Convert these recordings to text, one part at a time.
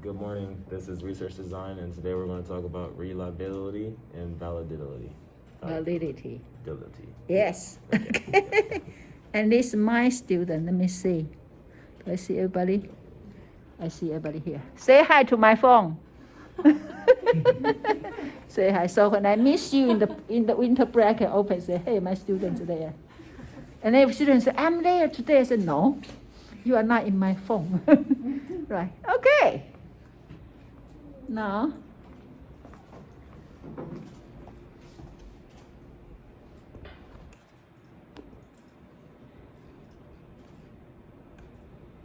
Good morning. This is Research Design, and today we're going to talk about reliability and validity. Validity. Validity. Yes. Okay. And this is my student. Let me see. Do I see everybody? I see everybody here. Say hi to my phone. Say hi. So when I miss you in the winter break, I open say, hey, my student's there. And if students say, I'm there today, I say, no, you are not in my phone. Right. Okay. Now.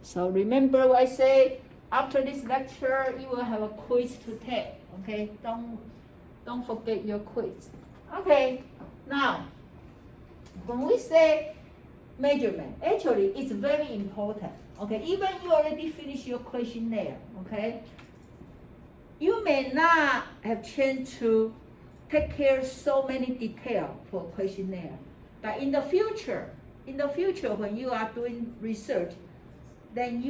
So remember what I say, after this lecture, you will have a quiz to take, okay? Don't forget your quiz. Okay, now, when we say measurement, actually it's very important, okay? Even you already finished your questionnaire, okay? You may not have chance to take care of so many details for questionnaire, but in the future when you are doing research, then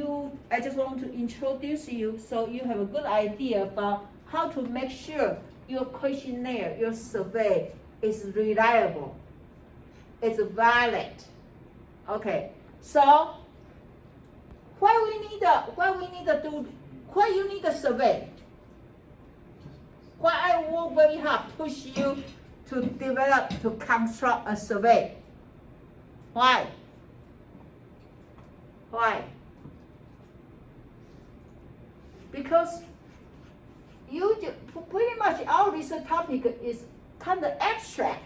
I just want to introduce you so you have a good idea about how to make sure your questionnaire, your survey is reliable, it's valid. Okay, so why you need a survey? Why I work very hard, push you to construct a survey? Why? Because pretty much our research topic is kind of abstract.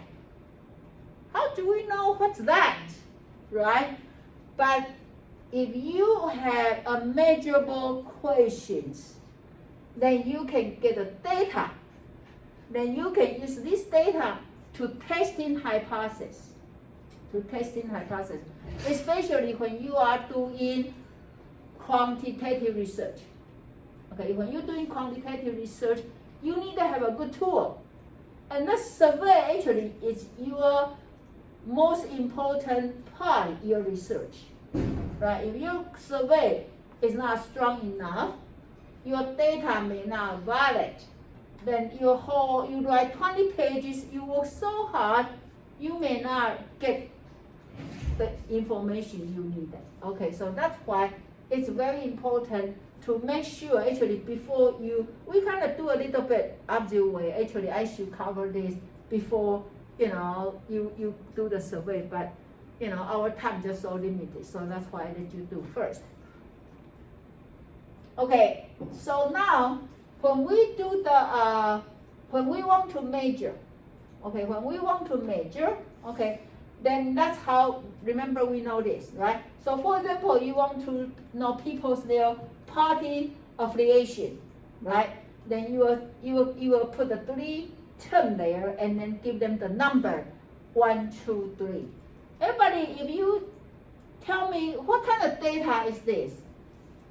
How do we know what's that, right? But if you have a measurable questions, then you can get the data. Then you can use this data to testing hypothesis. Especially when you are doing quantitative research. Okay, when you're doing quantitative research, you need to have a good tool. And the survey actually is your most important part of your research. Right? If your survey is not strong enough, your data may not valid. Then you write 20 pages, you work so hard, you may not get the information you need. Okay, so that's why it's very important to make sure actually before we kind of do a little bit opposite way. Actually, I should cover this before you do the survey, but our time just so limited, so that's why I let you do first. Okay, so now when we when we want to measure, then that's how, remember we know this, right? So for example, you want to know their party affiliation, right? Then you will put the 3 terms there and then give them the number 1, 2, 3. Everybody, if you tell me what kind of data is this,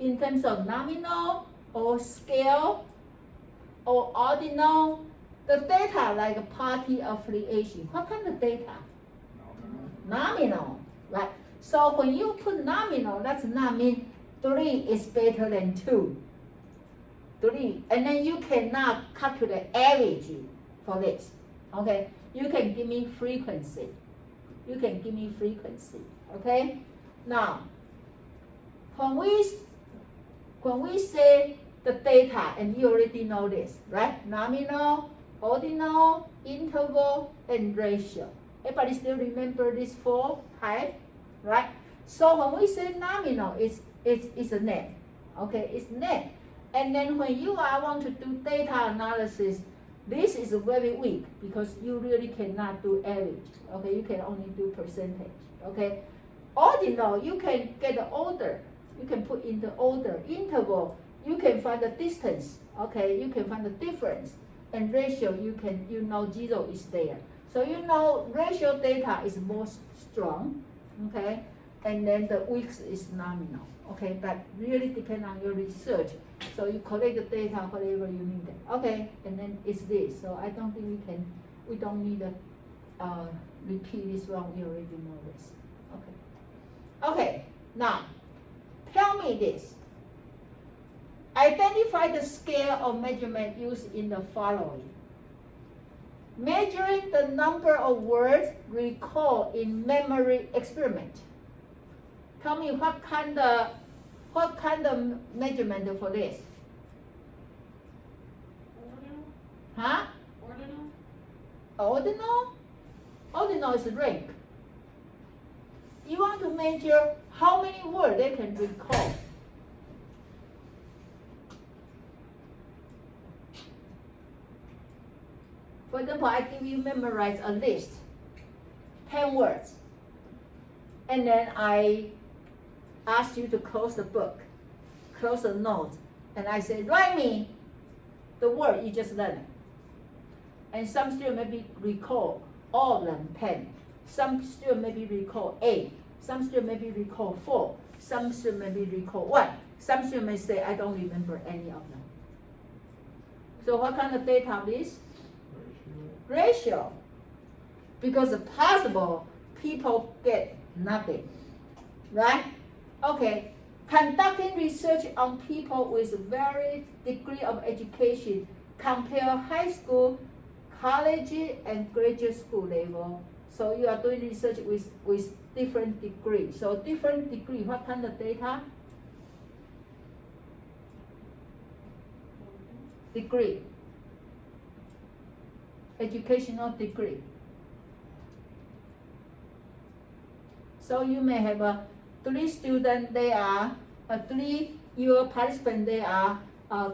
in terms of nominal or scale or ordinal, the data like a party affiliation, what kind of data? Nominal, right? So when you put nominal, that's not mean 3 is better than 2. 3, and then you cannot calculate average for this. Okay, you can give me frequency. Okay. Now, when we say the data, and you already know this, right? Nominal, ordinal, interval, and ratio. Everybody still remember these 4 types, right? So when we say nominal, it's a net. Okay, it's net. And then when you want to do data analysis, this is very weak because you really cannot do average. Okay, you can only do percentage. Okay, ordinal, you can get the order. You can put in the order. Interval, you can find the distance. Okay, you can find the difference. And ratio, you 0 is there. So ratio data is more strong. Okay, and then the weak is nominal. Okay, but really depend on your research. So you collect the data, whatever you need. Okay, and then it's this. So I don't think we don't need to repeat this one. We already know this. Okay. Okay, now tell me this. Identify the scale of measurement used in the following. Measuring the number of words recalled in memory experiment. Tell me what kind of measurement for this? Ordinal? Huh? Ordinal? Ordinal? Ordinal is rank. You want to measure how many words they can recall. For example, I give you memorize a list, 10 words, and then I ask you to close the book, close the note, and I say, write me the word you just learned. And some students maybe recall all of them, 10. Some students maybe recall 8. Some students maybe recall 4. Some students maybe recall 1. Some students may say, I don't remember any of them. So what kind of data is? Ratio. Because it's possible people get nothing, right? Okay, conducting research on people with varied degree of education, compare high school, college, and graduate school level. So you are doing research with different degree. So different degree, what kind of data? Degree. Educational degree. So you may have 3 students, they are 3 your participants, they are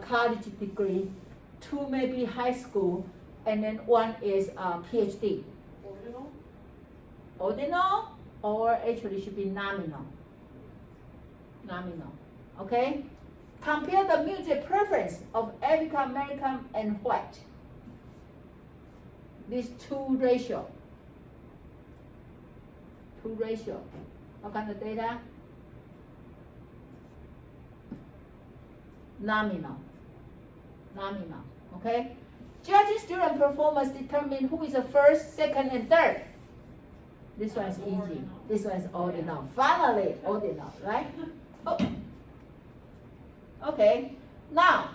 college degree, 2 maybe high school, and then 1 is PhD. Ordinal? Ordinal, or actually should be nominal. Nominal, okay? Compare the music preference of African American and white. These 2 ratio. 2 ratio. What kind of data? Nominal. Nominal. Okay? Judging student performance determine who is the first, second, and third. This one is easy. Ordinal. This one is ordinal. Finally, ordinal, right? Oh. Okay. Now,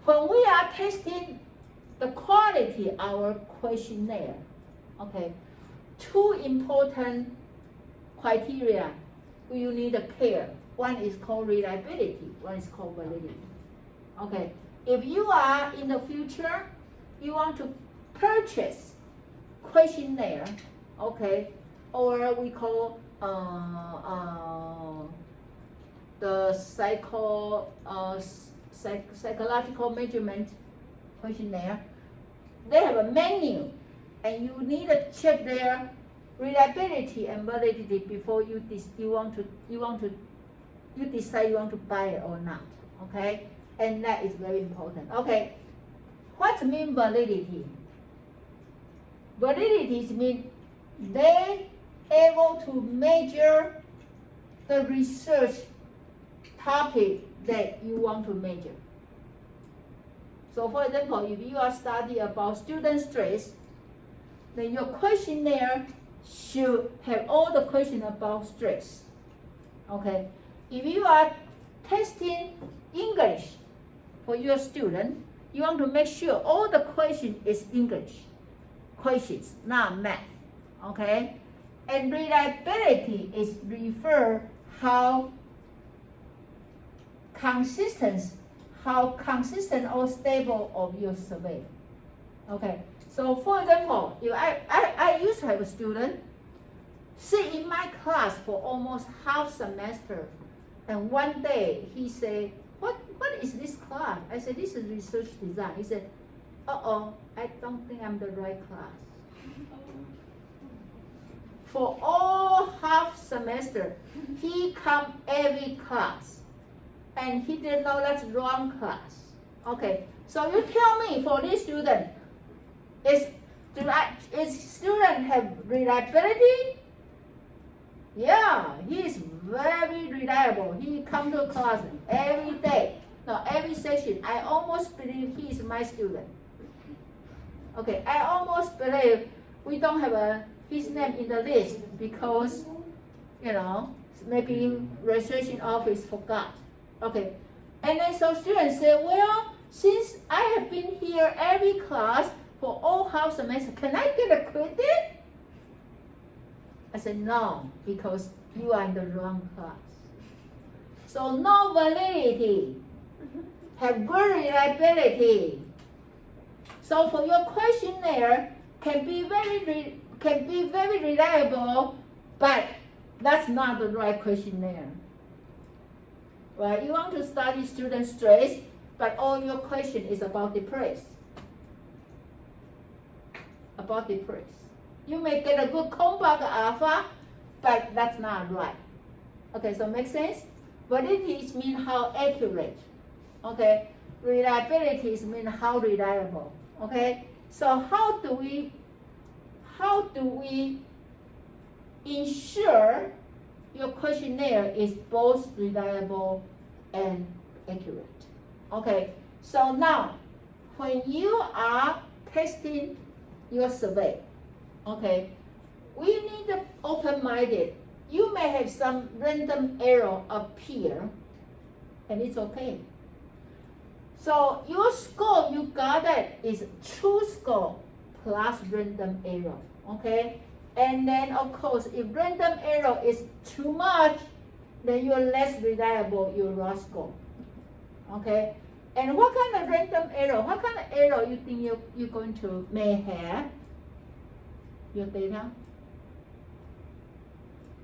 when we are testing the quality of our questionnaire, okay, 2 important criteria you need a pair. One is called reliability, one is called validity. Okay, if you are in the future, you want to purchase questionnaire, okay, or we call the psychological measurement questionnaire. They have a menu, and you need to check their reliability and validity before you decide you want to buy it or not. Okay, and that is very important. Okay, what mean validity? Validity means they able to measure the research topic that you want to measure. So for example, if you are studying about student stress, then your questionnaire should have all the questions about stress. Okay. If you are testing English for your student, you want to make sure all the question is English questions, not math. Okay. And reliability is refer how consistent or stable of your survey. Okay. So for example, if I used to have a student sit in my class for almost half semester, and one day he said, what is this class? I said, this is research design. He said, I don't think I'm the right class. For all half semester, he come every class, and he didn't know that's wrong class. Okay, so you tell me for this student, is student have reliability? Yeah, he is very reliable. He come to class every day. No, every session. I almost believe he is my student. Okay, I almost believe we don't have his name in the list because, maybe research office forgot. Okay, And then so students say, well, since I have been here every class for all half semester, can I get a credit? I said, no, because you are in the wrong class. So no validity, have good reliability. So for your questionnaire can be very reliable, but that's not the right questionnaire. Right? You want to study student stress, but all your question is about depressed. About depressed. You may get a good Cronbach alpha, but that's not right. Okay, so make sense? Validity means how accurate. Okay, reliability means how reliable. Okay, so how do we ensure your questionnaire is both reliable and accurate? Okay, so now when you are testing your survey, okay, we need to open-minded. You may have some random error appear, and it's okay. So your score you got it is true score plus random error, okay? And then of course, if random error is too much, then you're less reliable, your raw score, okay? And what kind of random error, what kind of error you think you're going to may have your data?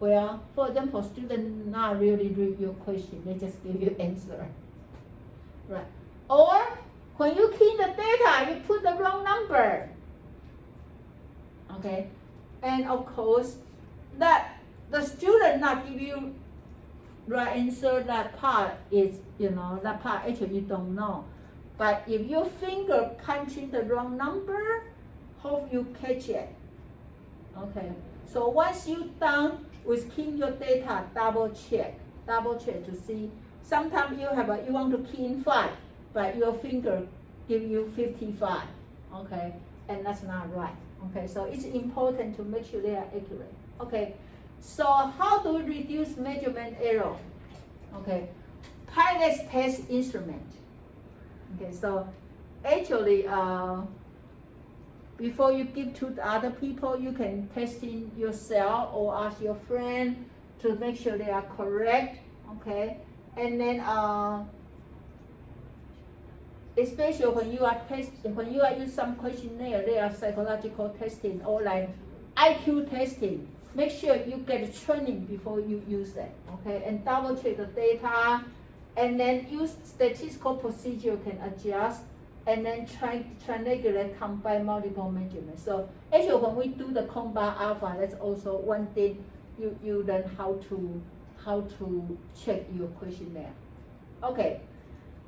Well, for example, students not really read your question, they just give you answer, right? Or when you key the data, you put the wrong number, okay? And of course, that the student not give you right answer, that part is, that part actually you don't know. But if your finger punching the wrong number, hope you catch it, okay? So once you done with keying your data, double check to see. Sometimes you want to key in 5, but your finger give you 55, okay? And that's not right, okay? So it's important to make sure they are accurate, okay? So how do we reduce measurement error? Okay, pilot test instrument. Okay, so actually, before you give to the other people, you can test in yourself or ask your friend to make sure they are correct, okay? And then, especially when you are use some questionnaire, they are psychological testing or like IQ testing. Make sure you get training before you use it, okay? And double check the data, and then use statistical procedure can adjust, and then triangulate, combine multiple measurements. So actually, when we do the Cronbach alpha, that's also one thing you learn how to check your questionnaire. Okay.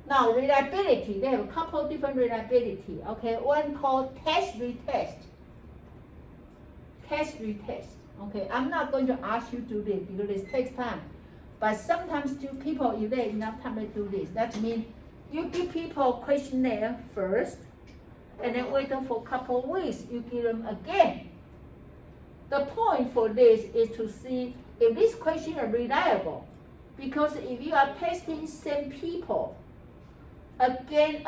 Now reliability, they have a couple different reliability. Okay, one called test retest. Test retest. Okay, I'm not going to ask you to do this because it takes time. But sometimes people, if they have enough time to do this, that means you give people questionnaire first, and then wait for a couple of weeks, you give them again. The point for this is to see if this question is reliable. Because if you are testing same people again,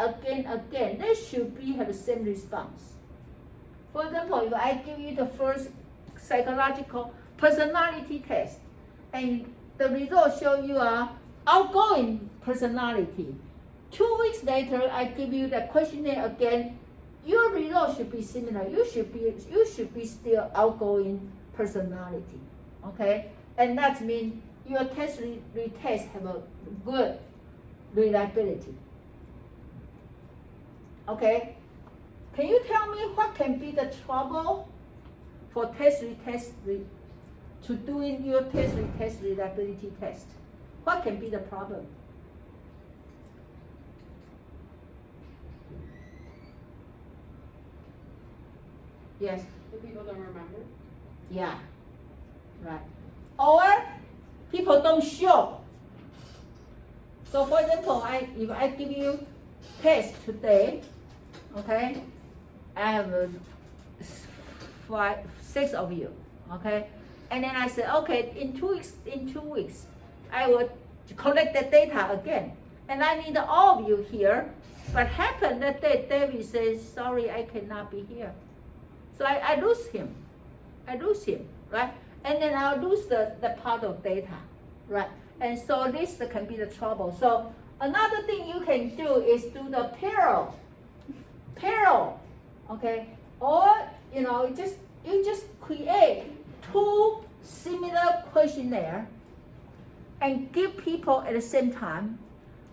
they should have the same response. For example, if I give you the first psychological personality test, and the results show you are outgoing personality. 2 weeks later, I give you the questionnaire again. Your results should be similar. You should be still outgoing personality, okay? And that means your test retest have a good reliability. Okay? Can you tell me what can be the trouble for test retest to doing your test retest reliability test? What can be the problem? Yes. Do people don't remember? Yeah. Right. Or people don't show. So for example, if I give you test today, okay, I have 6 of you, okay, and then I say, okay, in 2 weeks, I will collect the data again, and I need all of you here. But happened that day, David says, sorry, I cannot be here. So I lose him. Right? And then I'll lose the part of data, right? And so this can be the trouble. So another thing you can do is do the parallel, okay? Or, you just create two similar questionnaire and give people at the same time.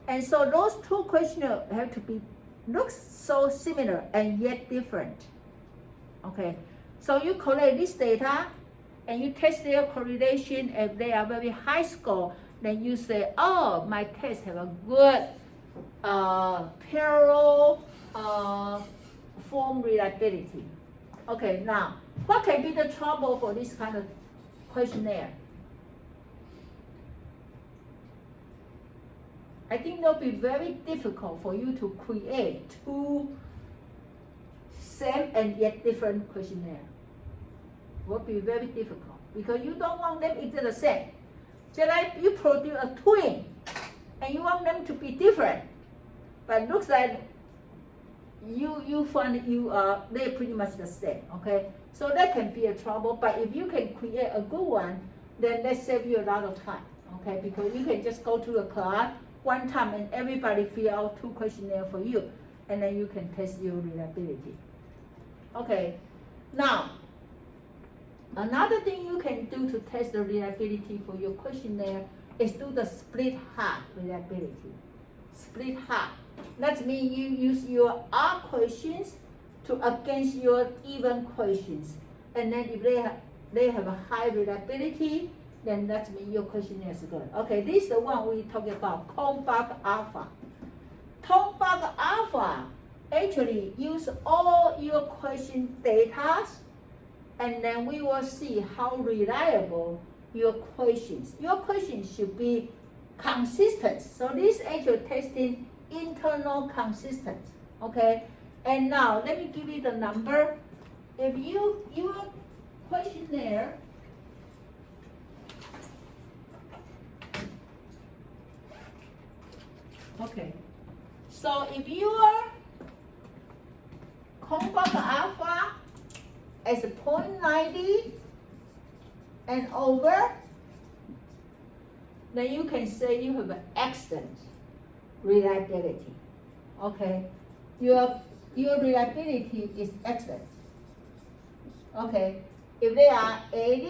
And so those two questionnaires have to be look so similar and yet different. Okay, so you collect this data and you test their correlation. If they are very high score, then you say, oh, my test have a good parallel form reliability. Okay, now what can be the trouble for this kind of questionnaire? I think it'll be very difficult for you to create two same and yet different questionnaire. It will be very difficult because you don't want them exactly the same. Just like you produce a twin and you want them to be different, but it looks like you find they're pretty much the same. Okay, so that can be a trouble. But if you can create a good one, then that saves you a lot of time. Okay, because you can just go to the class one time and everybody fill out two questionnaires for you, and then you can test your reliability. Okay, now another thing you can do to test the reliability for your questionnaire is do the split half reliability. Split half. That means you use your odd questions to against your even questions, and then if they have a high reliability, then that means your questionnaire is good. Okay, this is the one we talking about, Cronbach alpha. Cronbach alpha actually use all your question data, and then we will see how reliable your questions. Your questions should be consistent. So this actually testing internal consistent. Okay, and now let me give you the number. If your questionnaire okay, so if your Cronbach alpha is 0.90 and over, then you can say you have an excellent reliability. Okay, your reliability is excellent. Okay, if they are 80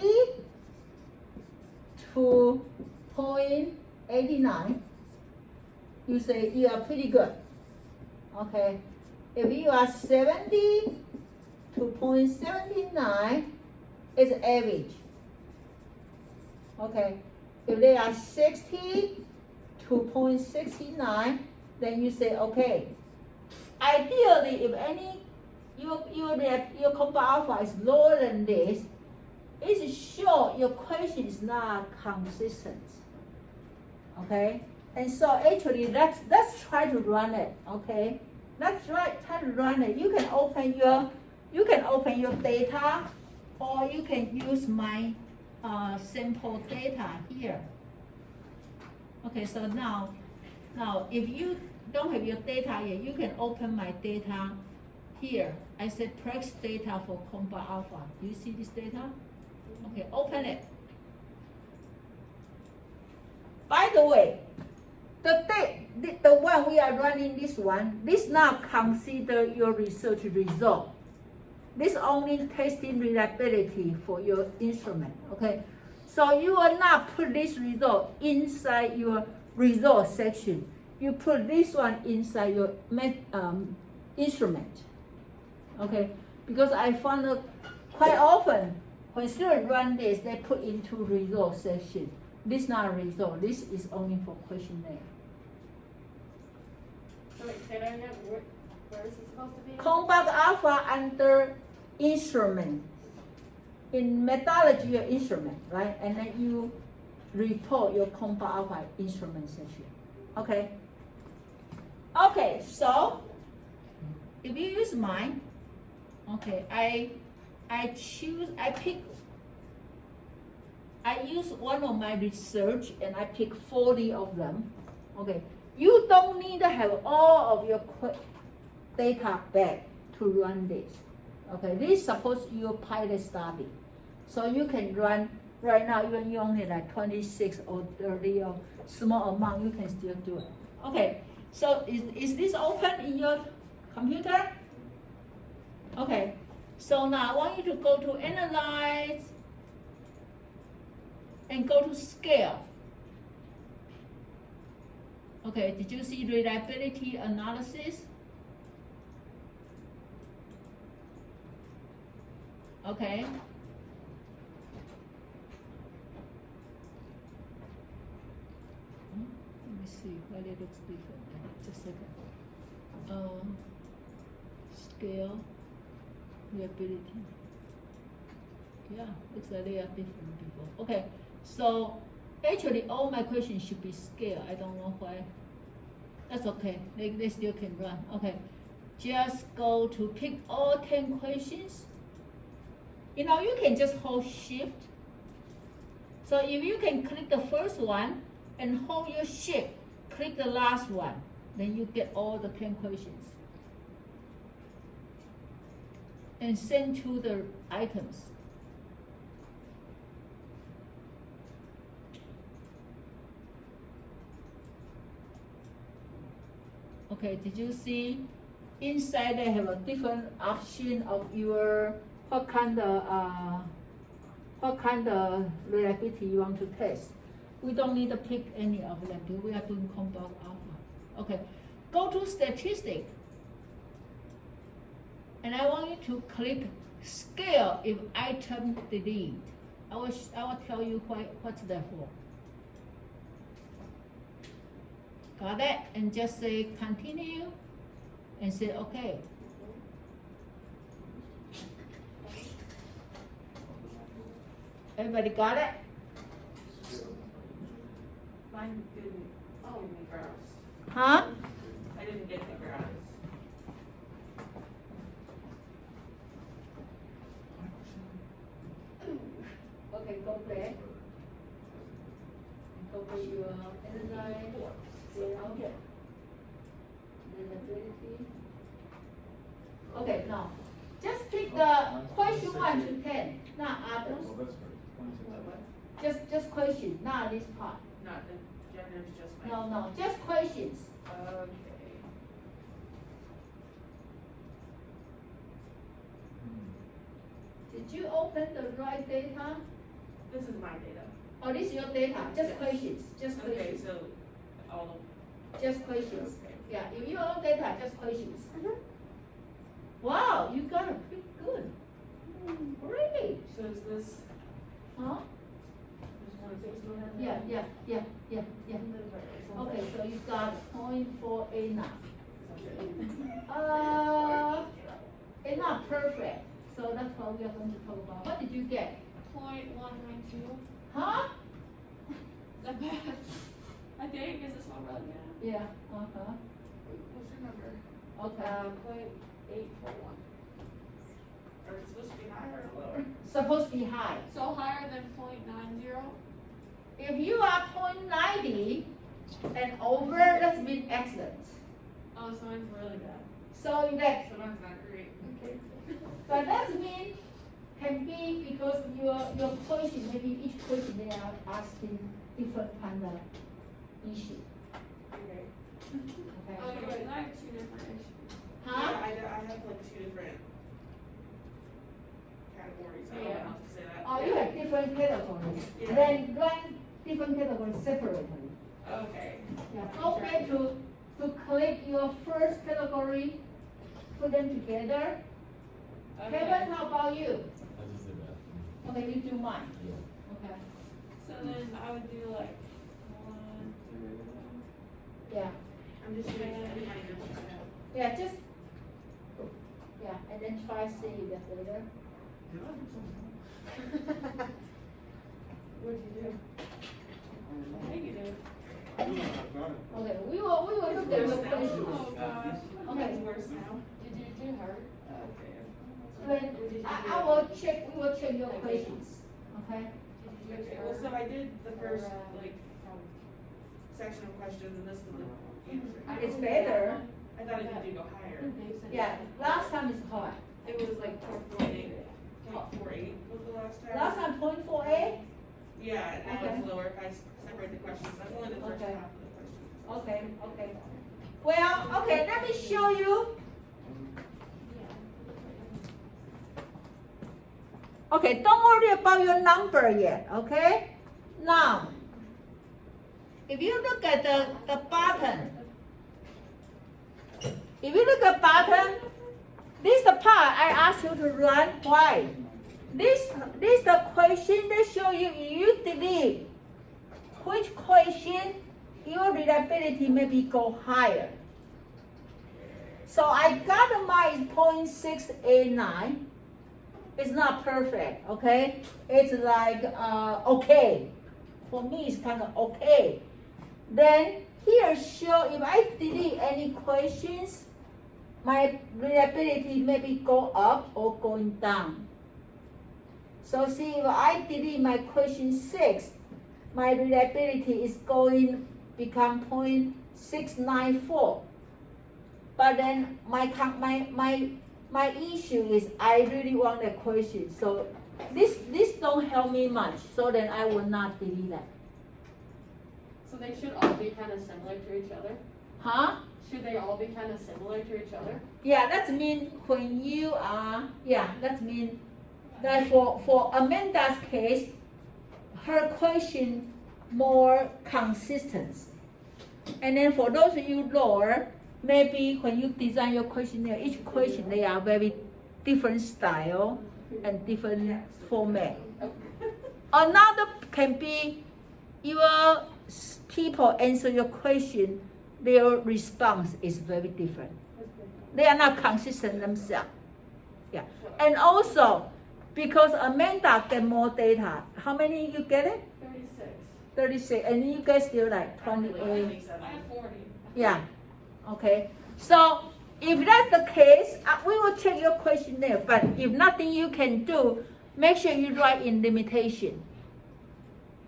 to 0.89, you say you are pretty good. Okay, if you are 70 to 0.79, it's average. Okay, if they are 60 to 0.69, then you say okay. Ideally, if any your Cronbach alpha is lower than this, it's sure your question is not consistent. Okay, and so actually let's try to run it. Okay, let's try to run it. You can open your data, or you can use my sample data here. Okay, so now if you don't have your data yet, you can open my data here. I said Plex data for Cronbach alpha. Do you see this data? Okay, open it. By the way, the one we are running this not consider your research result. This only testing reliability for your instrument. Okay, so you will not put this result inside your result section. You put this one inside your instrument. Okay, because I found that quite often when students run this, they put into result section. This is not a result. This is only for questionnaire. So wait, say that again. Where is it supposed to be? Cronbach alpha under instrument. In methodology, your instrument, right? And then you report your Cronbach alpha instrument section. Okay. Okay, so if you use mine, okay, I use one of my research and I pick 40 of them. Okay, You don't need to have all of your data back to run this. Okay, this suppose your pilot study. So you can run right now, even you only like 26 or 30 or small amount, you can still do it. Okay, so is this open in your computer? Okay, so now I want you to go to Analyze and go to Scale. Okay, did you see Reliability Analysis? Okay. Let me see why it looks different. Just a second. Scale, reliability. Yeah, looks like they are different before. Okay, so actually all my questions should be scale. I don't know why. That's okay. They still can run. Okay, just go to pick all 10 questions. You know, you can just hold Shift. So if you can click the first one and hold your Shift, click the last one, then you get all the 10 questions. And send to the items. Okay, did you see inside they have a different option of your what kind of reliability you want to test. We don't need to pick any of them because we are doing Cronbach alpha. Okay, go to statistic. And I want you to click scale if item delete. I will tell you what's that for. Got it? And just say continue and say okay. Everybody got it? Mine didn't give me graphs. Huh? I didn't get the graphs. Okay, go back. Go to your Analyze, Scale, Reliability. Okay, now, just pick the question 1 to 10, not others. Just question, not this part. Not the genders, just my. No, just questions. Okay. Did you open the right data? This is my data. Oh, this is your data, just Yes. questions, just Okay, questions, so all just questions. Okay. Yeah, if you own data, just questions. Wow, you got it pretty good. Great. so is this Huh? just 160? Yeah. Okay, so you got 0.48 now. It's not perfect, so that's what we are going to talk about. What did you get? 0.192. Huh? Is that bad? I think, is this one really bad? Yeah, What's your number? okay. 0.841. Or is it supposed to be higher or lower? Supposed to be high. So higher than 0.90? If you are 0.90 and over, that means excellent. Oh, so mine's really bad. So that, So mine's not great. Okay. but that means can be because your question, maybe each question they are asking different kind of issue. Okay. Okay. Okay, but I have two different issues. Huh? Yeah, I have like two different categories. I don't know how to say that. Oh, you have different categories. Yeah. Then run different categories separately. Okay. Yeah, go back to click your first category, put them together. Kevin, how about you? I just did that. Okay, you do mine. Yeah. Okay. So then I would do like 1 through. Yeah. I'm just doing it. Yeah, just and then try see if that's better. What'd you do? Negative. Okay, we will look at your questions. Oh gosh. Okay. It's worse now. Did you do her? Okay. When I will check, we will check your questions. Okay. Okay, well, so I did the first, like, section of questions, and this is the I It's don't better. I thought it did go higher. Yeah, last time is high. It was like 4.8. 0.48 was the last time. Last time 0.48? Yeah, now Okay. it's lower if I separate the questions. That's only the first Okay. half of the questions. Okay, okay. Well, okay, let me show you. Okay, don't worry about your number yet, okay? Now, if you look at the button, if you look at button, this is the part I asked you to run. Why? This the question that show you if you delete which question your reliability maybe go higher. So I got mine 0.689. It's not perfect, okay? It's like okay. For me, it's kind of okay. Then here show if I delete any questions, my reliability maybe go up or going down. So see, if I delete my question 6, my reliability is going become 0.694. But then my issue is I really want a question. So this don't help me much. So then I will not delete that. So they should all be kind of similar to each other? Huh? Should they all be kind of similar to each other? Yeah, that means when you are, yeah, that means that for Amanda's case, her question more consistent. And then for those of you lower, maybe when you design your questionnaire, each question they are very different style and different format. Another can be your people answer your question, their response is very different. They are not consistent themselves. Yeah. And also, because Amanda get more data, how many you get it? 36. 36, and you guys still like 28. 27. I have 40. Yeah. Okay. So if that's the case, we will check your questionnaire. But if nothing you can do, make sure you write in limitation.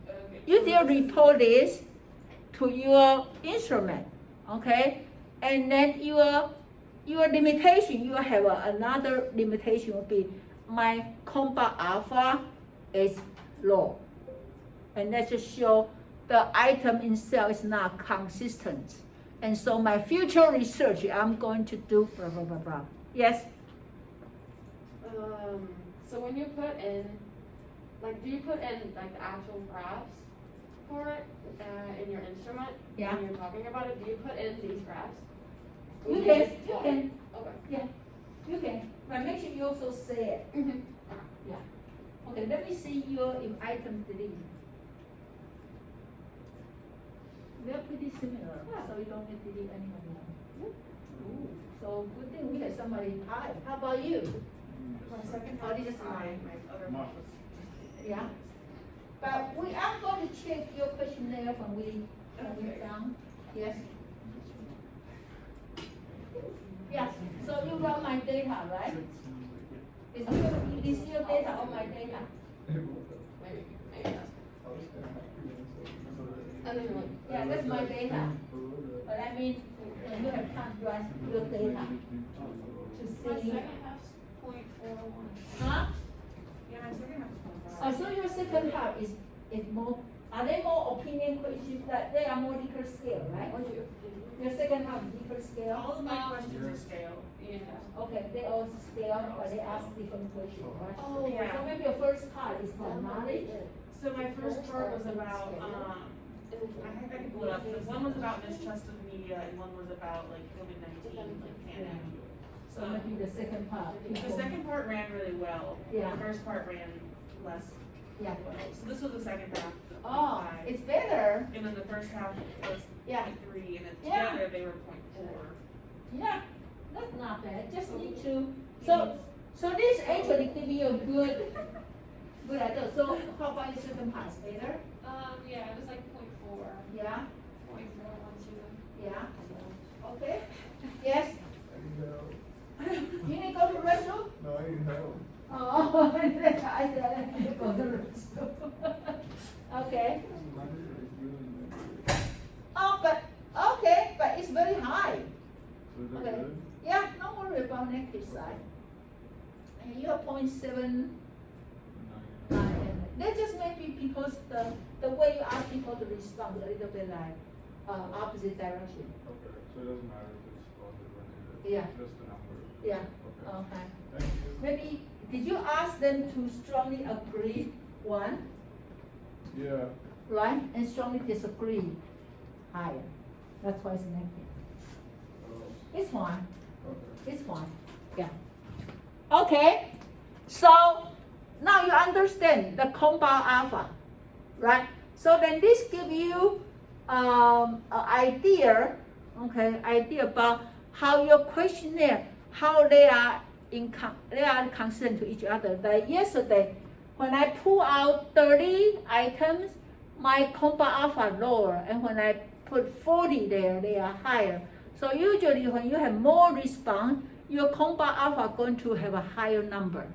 Okay. You still report this to your instrument, okay? And then your limitation, you have another limitation will be my Cronbach alpha is low. And that just show the item itself is not consistent. And so my future research, I'm going to do blah, blah, blah, blah. Yes? So when you put in, like, do you put in like the actual graphs for it in your instrument? Yeah. When you're talking about it, do you put in these graphs? Or You do can, just you plot can, it? Okay. yeah, you can. But make sure you also say it. Mhm. Okay, let me see your if item delete. They're pretty similar, so you don't need to delete any of them. Ooh, so good thing we had somebody high. How about you? My second Oh, half this is is high. mine. My other half was Yeah. But we are going to check your questionnaire when we Okay. done. Yes. Yes. So you run my data, right? Is your data on my data? Maybe that's. And then like, Yeah, that's my data. But I mean, you have time to run your data My to see. second half's 0.41. Huh? Yeah, my second half's 0.5. Oh, so your second half is more, are they more opinion questions that they are more Likert scale, right? or you. Your second half is Likert scale? All of my questions are scale. Yeah. Okay, they all scale, but they ask different questions, right? Oh, yeah. So maybe your first part is about knowledge. So my first part was about, I can pull it up, because one was about mistrust of media and one was about like COVID-19, like pandemic. So maybe the second part. The second part ran really well. Yeah. The first part ran less Yeah. well. So this was the second half. Oh, 0.5. it's better. And then the first half was Yeah. 0.3, and then Yeah. together they were 0.4. Yeah, that's not bad. Just need to. So this actually give you a good idea. So how about your second part? Is better? Yeah, it was like 0.4, Yeah. 0.412. Yeah. Okay. Yes. You need to go to the restroom? No, I need help. Oh, I said I need to go to the restroom. Okay. Oh, but okay, but it's Really? Yeah, don't worry about negative side. And you are 0.7. That just maybe because the way you ask people to respond a little bit like opposite direction. Okay, so it doesn't matter if it's positive or negative? Yeah. Just the number? Yeah. Okay. Okay. Thank you. Maybe did you ask them to strongly agree one, Yeah. right, and strongly disagree higher? That's why it's negative. Oh, It's fine. okay. It's fine. Yeah. Okay. So now you understand the Cronbach alpha, right? So then this give you an idea, okay, idea about how your questionnaire, how they are consistent to each other. Like yesterday, when I pull out 30 items, my Cronbach alpha lower, and when I put 40 there, they are higher. So usually when you have more response, your Cronbach alpha going to have a higher number.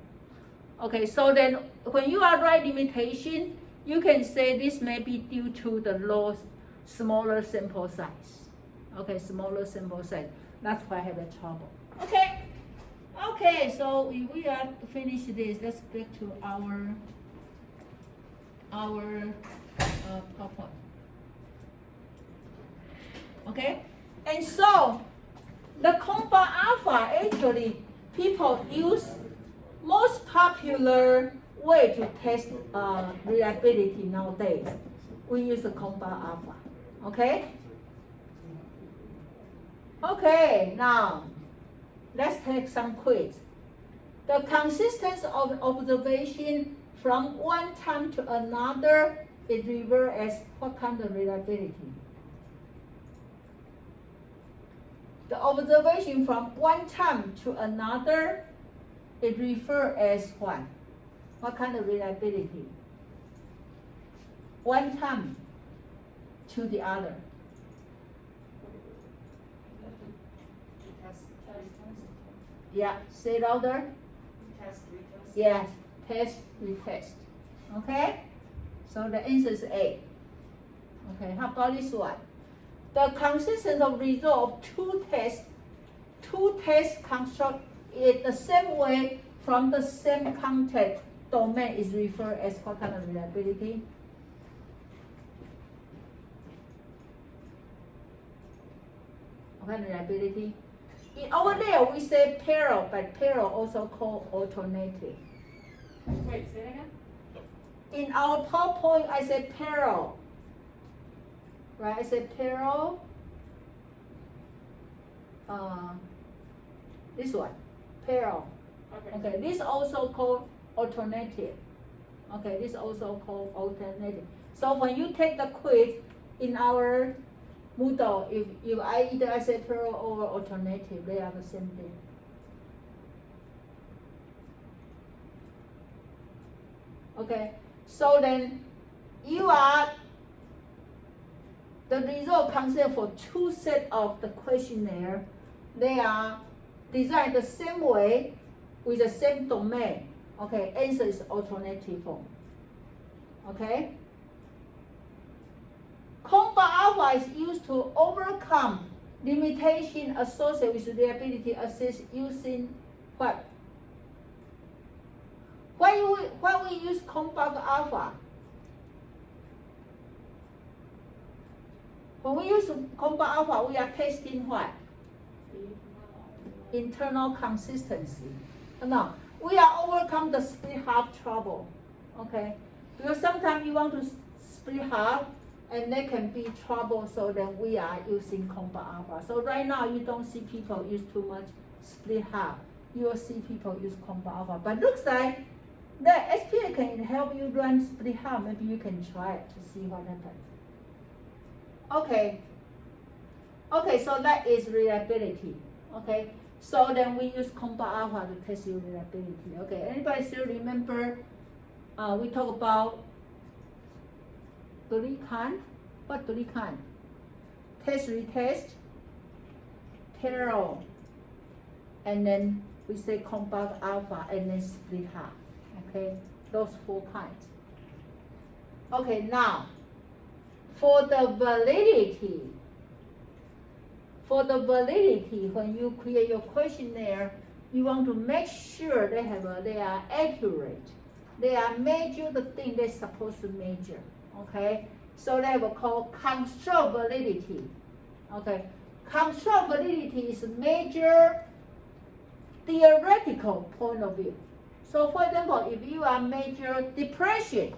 Okay, so then when you are write limitation, you can say this may be due to the smaller sample size. Okay, smaller sample size. That's why I have a trouble. Okay. Okay, so we are finished this. Let's get to our PowerPoint. Okay, and so the Cronbach alpha actually people use most popular way to test reliability nowadays. We use the Cronbach alpha. Okay. Okay, now let's take some quiz. The consistency of observation from one time to another is referred as what kind of reliability? The observation from one time to another is referred as what? What kind of reliability? One time to the other. Yeah, say louder. Test, retest. Yes, test, retest. Okay? So the answer is A. Okay, how about this one? The consistency of result of two tests construct in the same way from the same context domain is referred as what kind of reliability? What kind of reliability? Over there we say parallel, but parallel also called alternative. Wait, say it again? In our PowerPoint, I said parallel. Right, I said parallel. This one, parallel. Okay. Okay, this also called alternative. Okay, this also called alternative. So when you take the quiz in our Moodle, if I say parallel or alternative, they are the same thing. Okay, so then the result considered for two sets of the questionnaire. They are designed the same way with the same domain. Okay, answer is alternative form. Okay. Cronbach alpha is used to overcome limitation associated with reliability assist using what? Why we use Cronbach alpha? When we use Cronbach alpha, we are testing what? Internal consistency. No, we are overcome the split half trouble. Okay, because sometimes you want to split half, and there can be trouble. So then we are using Cronbach alpha. So right now you don't see people use too much split half. You will see people use Cronbach alpha. But looks like the SPA can help you run split half. Maybe you can try it to see what happens. Okay. Okay, so that is reliability. Okay, so then we use Cronbach alpha to test your reliability. Okay, anybody still remember? We talk about Dorican. What Dorican? Test, retest, parallel, and then we say Cronbach alpha, and then split half. Okay, those 4 kinds. Okay, now for the validity, for the validity, when you create your questionnaire, you want to make sure they are accurate. They are measure the thing they're supposed to measure. Okay, so they have a called control validity. Okay, control validity is measure theoretical point of view. So for example, if you are measure depression,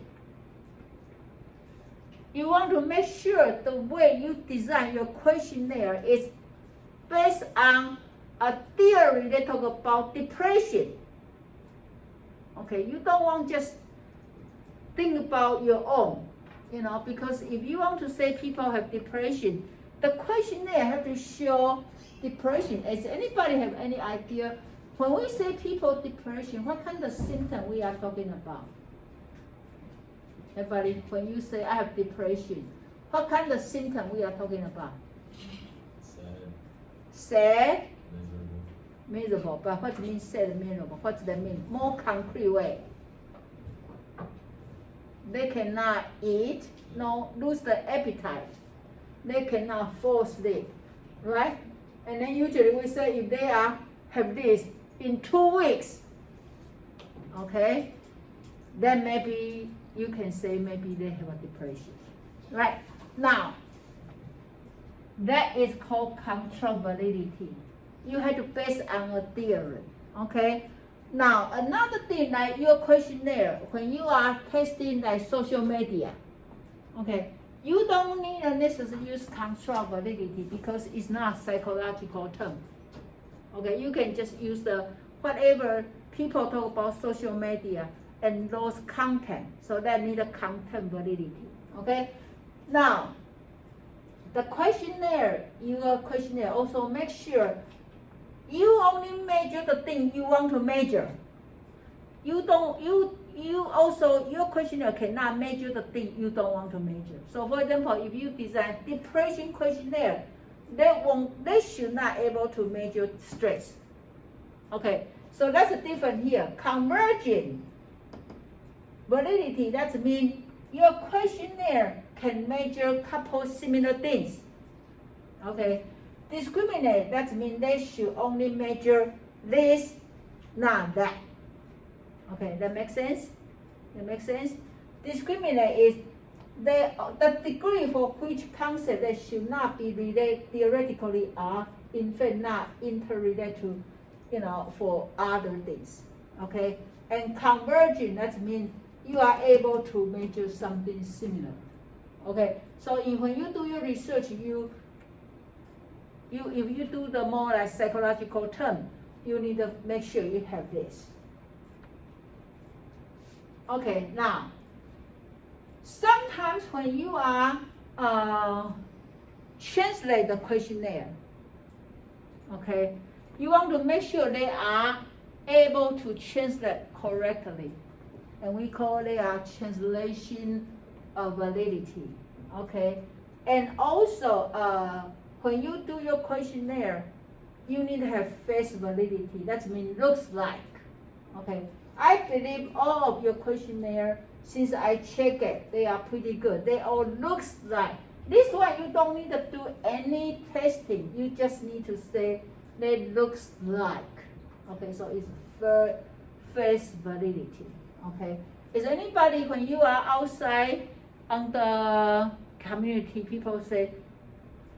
you want to make sure the way you design your questionnaire is based on a theory that talk about depression. Okay, you don't want just think about your own, because if you want to say people have depression, the questionnaire have to show depression. Does anybody have any idea? When we say people depression, what kind of symptom we are talking about? Everybody, when you say I have depression, what kind of symptom we are talking about? Sad, miserable. But what means sad, miserable? What does that mean? More concrete way. They cannot eat, lose the appetite. They cannot fall asleep, right? And then usually we say if they have this in 2 weeks, okay, then maybe you can say maybe they have a depression, right? Now, that is called control validity. You have to base on a theory, okay? Now, another thing like your questionnaire, when you are testing like social media, okay, you don't need to necessarily use control validity because it's not a psychological term. Okay, you can just use the whatever people talk about social media and those content. So that need a content validity. Okay? Now, the questionnaire, your questionnaire also make sure you only measure the thing you want to measure. Your questionnaire cannot measure the thing you don't want to measure. So for example, if you design depression questionnaire, they should not able to measure stress. Okay, so that's the difference here. Convergent validity, that means your questionnaire can measure a couple similar things. Okay, discriminate, that means they should only measure this, not that. Okay, that makes sense? That makes sense? Discriminate is the degree for which concept that should not be related theoretically are in fact not interrelated to, for other things. Okay? And convergent, that means you are able to measure something similar. Okay? So when you do your research, if you do the more like psychological term, you need to make sure you have this. Okay, now, sometimes when you are translate the questionnaire, okay, you want to make sure they are able to translate correctly, and we call it a translation of validity, okay. And also, when you do your questionnaire, you need to have face validity. That means looks like, okay. I believe all of your questionnaire, since I check it, they are pretty good. They all looks like. This one you don't need to do any testing. You just need to say they looks like. Okay, so it's face validity. Okay. Is anybody, when you are outside on the community, people say,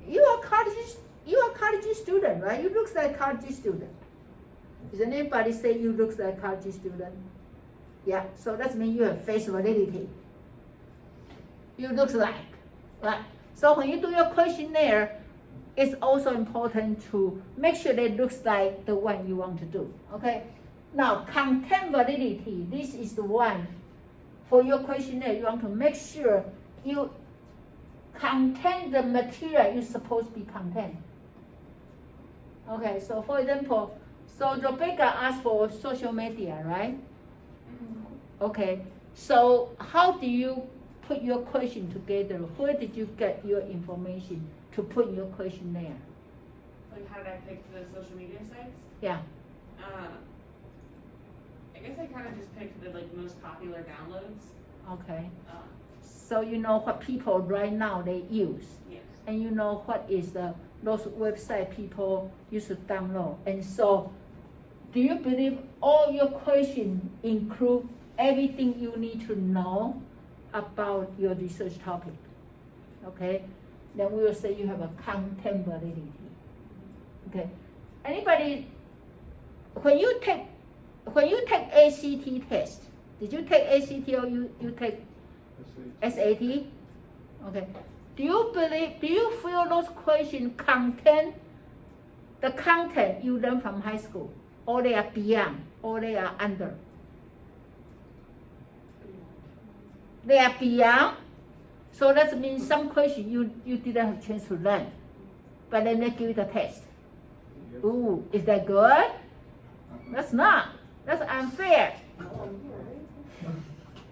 you are college student, right? You look like college student. Does anybody say you look like college student? Yeah, so that means you have face validity. You look like, right? So when you do your questionnaire, it's also important to make sure that it looks like the one you want to do, okay? Now, content validity, this is the one for your questionnaire. You want to make sure you contain the material you're supposed to be content. Okay, so for example, so Rebecca asked for social media, right? Okay, so how do you put your question together? Where did you get your information to put your questionnaire? Like, how did I pick the social media sites? Yeah. I guess I kind of just picked the most popular downloads. Okay. So you know what people right now they use, Yes. and you know what is the those website people used to download. And so, do you believe all your questions include everything you need to know about your research topic? Okay, then we will say you have a content validity. Okay, anybody, when you take ACT test, did you take ACT or you take SAT? Okay, do you feel those questions contain the content you learned from high school, or they are beyond, or they are under? They are beyond. So that means some question you didn't have a chance to learn, but then they give you the test. Ooh, is that good? That's not. That's unfair.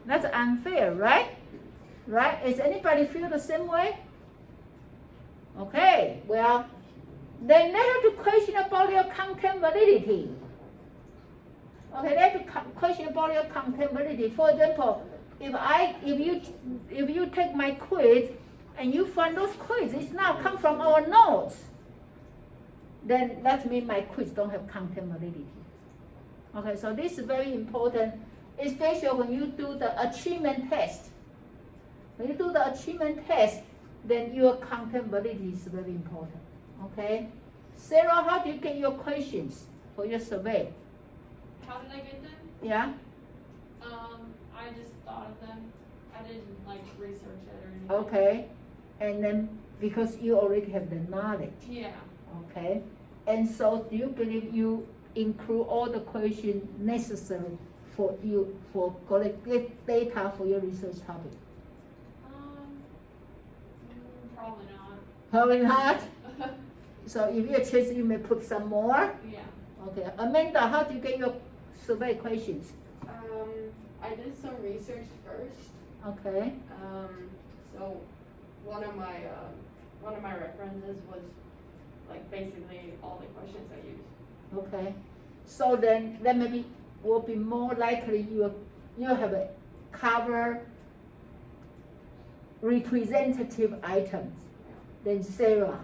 That's unfair, right? Right? Does anybody feel the same way? Okay, well, then they have to question about your content validity. Okay, they have to question about your content validity. For example, if you take my quiz and you find those quizzes now come from our notes, then that means my quiz don't have content validity. Okay, so this is very important, especially when you do the achievement test. When you do the achievement test, then your content validity is very important. Okay, Sarah, how do you get your questions for your survey? How did I get them? Yeah. I just thought of them. I didn't like research it or anything. Okay, and then because you already have the knowledge. Yeah. Okay, and so do you believe you include all the questions necessary for you for collecting data for your research topic? Probably not. Probably not. So if you choose, you may put some more. Yeah. Okay, Amanda, how do you get your survey questions? I did some research first. Okay. So one of my references was like basically all the questions I used. Okay, so then maybe will be more likely you have a cover representative items than Sarah,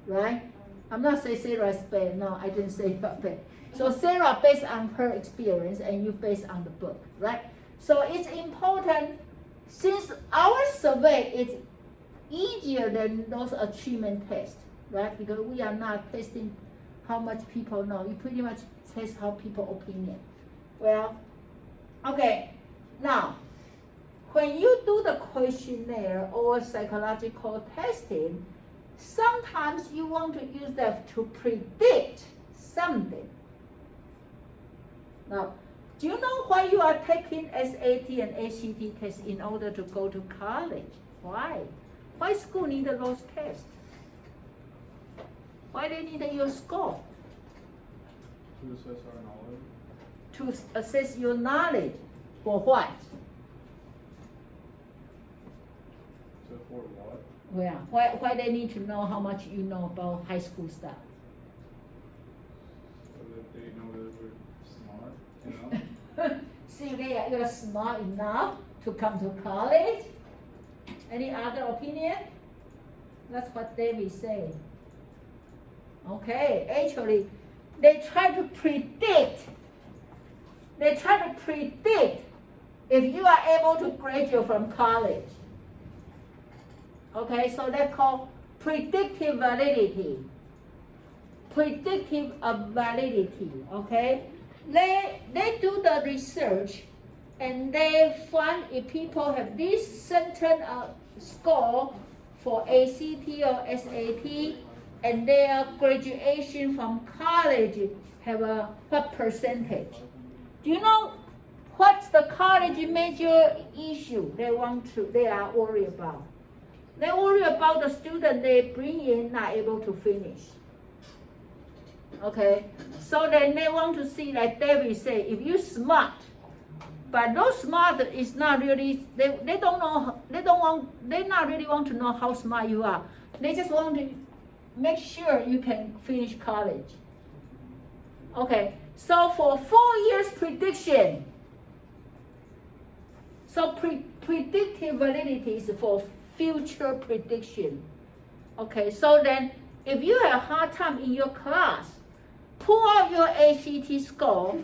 right? I'm not saying Sarah is bad. No, I didn't say bad. So Sarah based on her experience and you based on the book, right? So it's important, since our survey is easier than those achievement tests, right? Because we are not testing how much people know. You pretty much test how people opinion. Well, okay, now, when you do the questionnaire or psychological testing, sometimes you want to use that to predict something. Now, do you know why you are taking SAT and ACT tests in order to go to college? Why? Why school need those tests? Why they need your score? To assess our knowledge. To assess your knowledge. For what? So for what? Well, why they need to know how much you know about high school stuff? So that they know that we're smart, you know? See, you're smart enough to come to college? Any other opinion? That's what David said. Okay, actually, they try to predict if you are able to graduate from college. Okay, so that's called predictive validity. Predictive validity, okay? They do the research and they find if people have this certain score for ACT or SAT and their graduation from college have what percentage? Do you know what's the college major issue they are worried about? They worry about the student they bring in not able to finish. Okay, so then they want to see, like David say, if you smart, but those smart is not really, they not really want to know how smart you are. They just want to make sure you can finish college. Okay, so for 4 years prediction, so predictive validity is for future prediction. Okay, so then if you have a hard time in your class, pull out your ACT score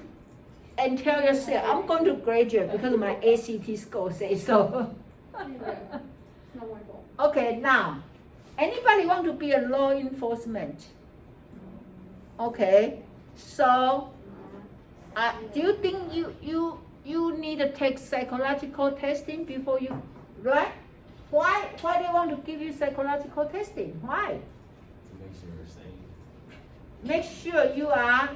and tell yourself, I'm going to graduate because my ACT score says so. Yeah. It's not my fault. Okay, now, anybody want to be a law enforcement? Okay, so do you think you need to take psychological testing before you, right? Why they want to give you psychological testing? Why? To make sure you're safe. Make sure you are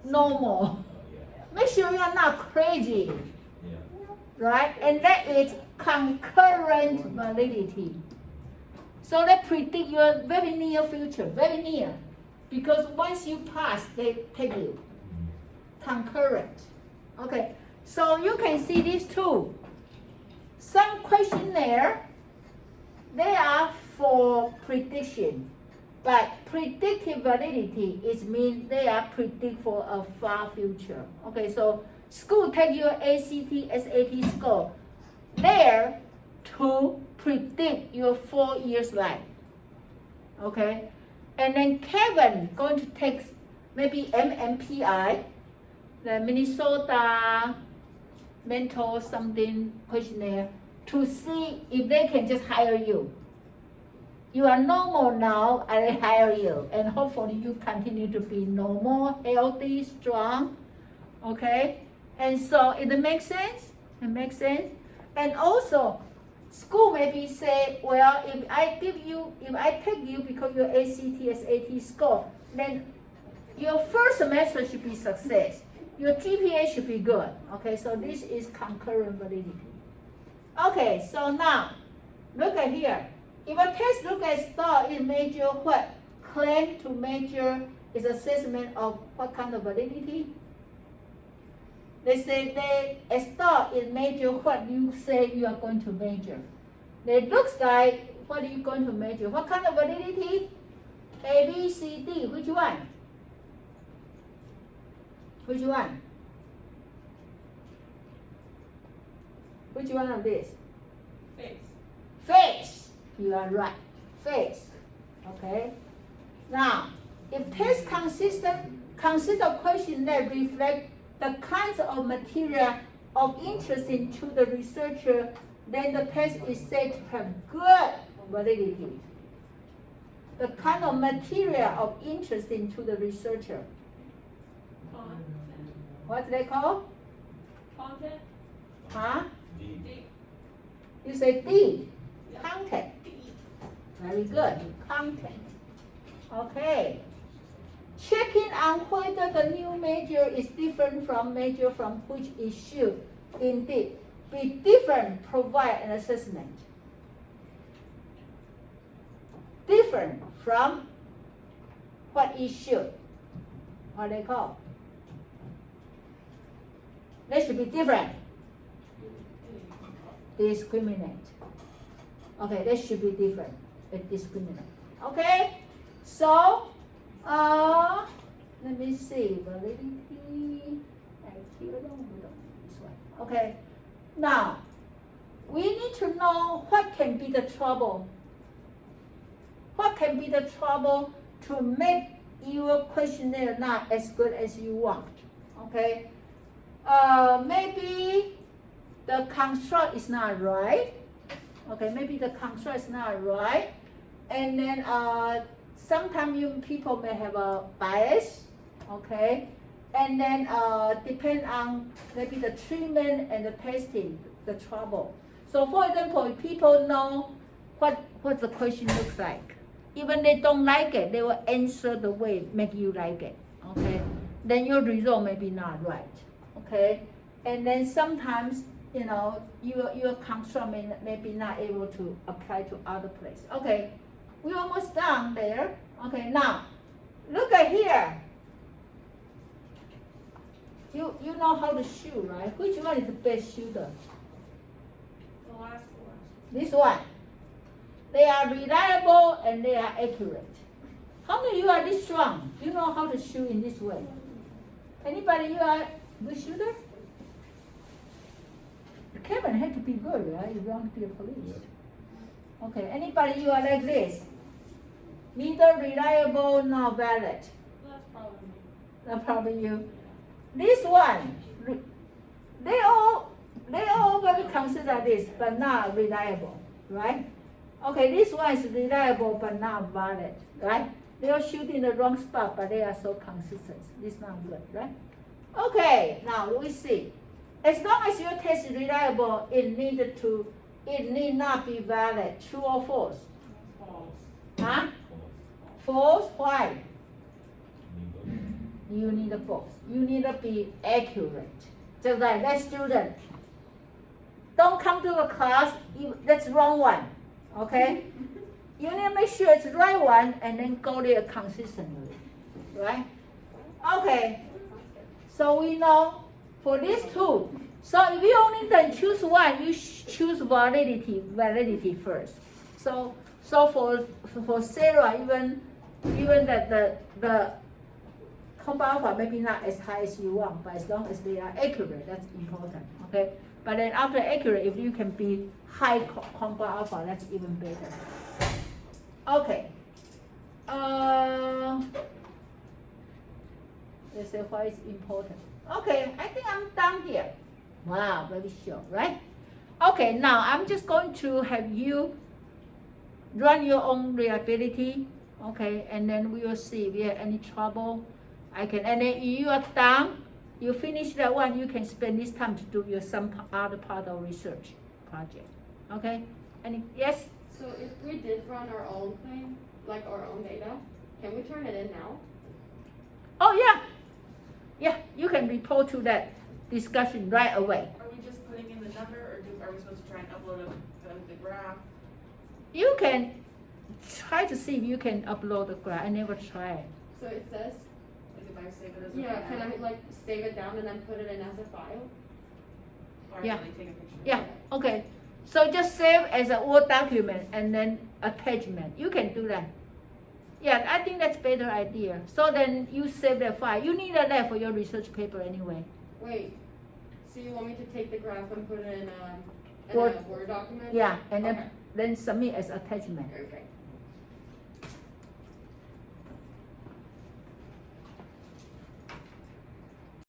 normal. Oh, yeah. Make sure you are not crazy, Yeah. right? And that is concurrent validity. So they predict your very near future, very near. Because once you pass, they take you. Concurrent. Okay, so you can see these two. Some questionnaire, they are for prediction. But predictive validity is mean they are predict for a far future. Okay, so school take your ACT, SAT score there to predict your 4 years life. Okay, and then Kevin going to take maybe MMPI, the Minnesota mental something questionnaire to see if they can just hire you. You are normal now, I hire you, and hopefully you continue to be normal, healthy, strong, okay? And so it makes sense. It makes sense. And also, school maybe say, well, if I take you because your ACT, SAT score, then your first semester should be success. Your GPA should be good. Okay, so this is concurrent validity. Okay, so now look at here. If a test look at star, it measure what? Claim to measure is assessment of what kind of validity? They say a star is measure what you say you are going to measure. It looks like what are you going to measure? What kind of validity? A, B, C, D. Which one? Which one? Which one of this? Face. Face. You are right. Face. Okay. Now, if test consists of questions that reflect the kinds of material of interest to the researcher, then the test is said to have good validity. The kind of material of interest to the researcher. Content. What do they call? Content. Huh? D. D. You say D. Yeah. Content. D. Very good. Content. Okay. Checking on whether the new major is different from major from which it should indeed be different, provide an assessment. Different from what it should. What they call? They should be different. Discriminate. Okay, they should be different. Discriminate. Okay? So, let me see. Validity. This one. Okay. Now, we need to know what can be the trouble. What can be the trouble to make your questionnaire not as good as you want? Okay. Maybe the construct is not right. Okay, maybe the construct is not right. And then sometimes people may have a bias. Okay. And then depend on maybe the treatment and the testing, the trouble. So for example, if people know what the question looks like, even they don't like it, they will answer the way make you like it. Okay. Then your result may be not right. Okay. And then sometimes, you know, your construct may be not able to apply to other place. Okay. We're almost done there. Okay. Now, look at here. You know how to shoot, right? Which one is the best shooter? The last one. This one. They are reliable and they are accurate. How many of you are this strong? You know how to shoot in this way? Anybody you are good shooter? Kevin had to be good, right? You want to be a police. Yep. Okay, anybody you are like this? neither reliable nor valid. That's probably me. That's probably you. This one, they all will consider this, but not reliable, right? Okay, this one is reliable but not valid, right? They are shooting the wrong spot, but they are so consistent. This is not good, right? Okay, now we see. As long as your test is reliable, it need not be valid. True or false? False. Huh? False? Why? You need a false. You need to be accurate. Just like that student. Don't come to the class, that's wrong one. Okay? You need to make sure it's the right one and then go there consistently. Right? Okay. So we know for these two. So if you only then choose one, you choose validity first. So for Sarah, even that the Cronbach alpha maybe not as high as you want, but as long as they are accurate, that's important. Okay. But then after accurate, if you can be high Cronbach alpha, that's even better. Okay. Let's say why it's important. Okay, I think I'm done here. Wow, very short, right? Okay, now I'm just going to have you run your own reliability. Okay, and then we will see if we have any trouble. And then if you are done, you finish that one, you can spend this time to do your some other part of research project. Okay? Yes? So if we did run our own claim, like our own data, can we turn it in now? Oh yeah. Yeah, you can report to that discussion right away. Are we just putting in the number, or are we supposed to try and upload the graph? You can try to see if you can upload the graph. I never tried. So it says, Like if I save it as a yeah, can PDF, I like save it down and then put it in as a file? or Yeah. actually take a picture? Yeah, okay. So just save as a Word document and then attachment. You can do that. Yeah, I think that's better idea. So then you save that file. You need that for your research paper anyway. Wait, so you want me to take the graph and put it in a Word. Word document? Yeah, and Okay. then submit as attachment. Okay.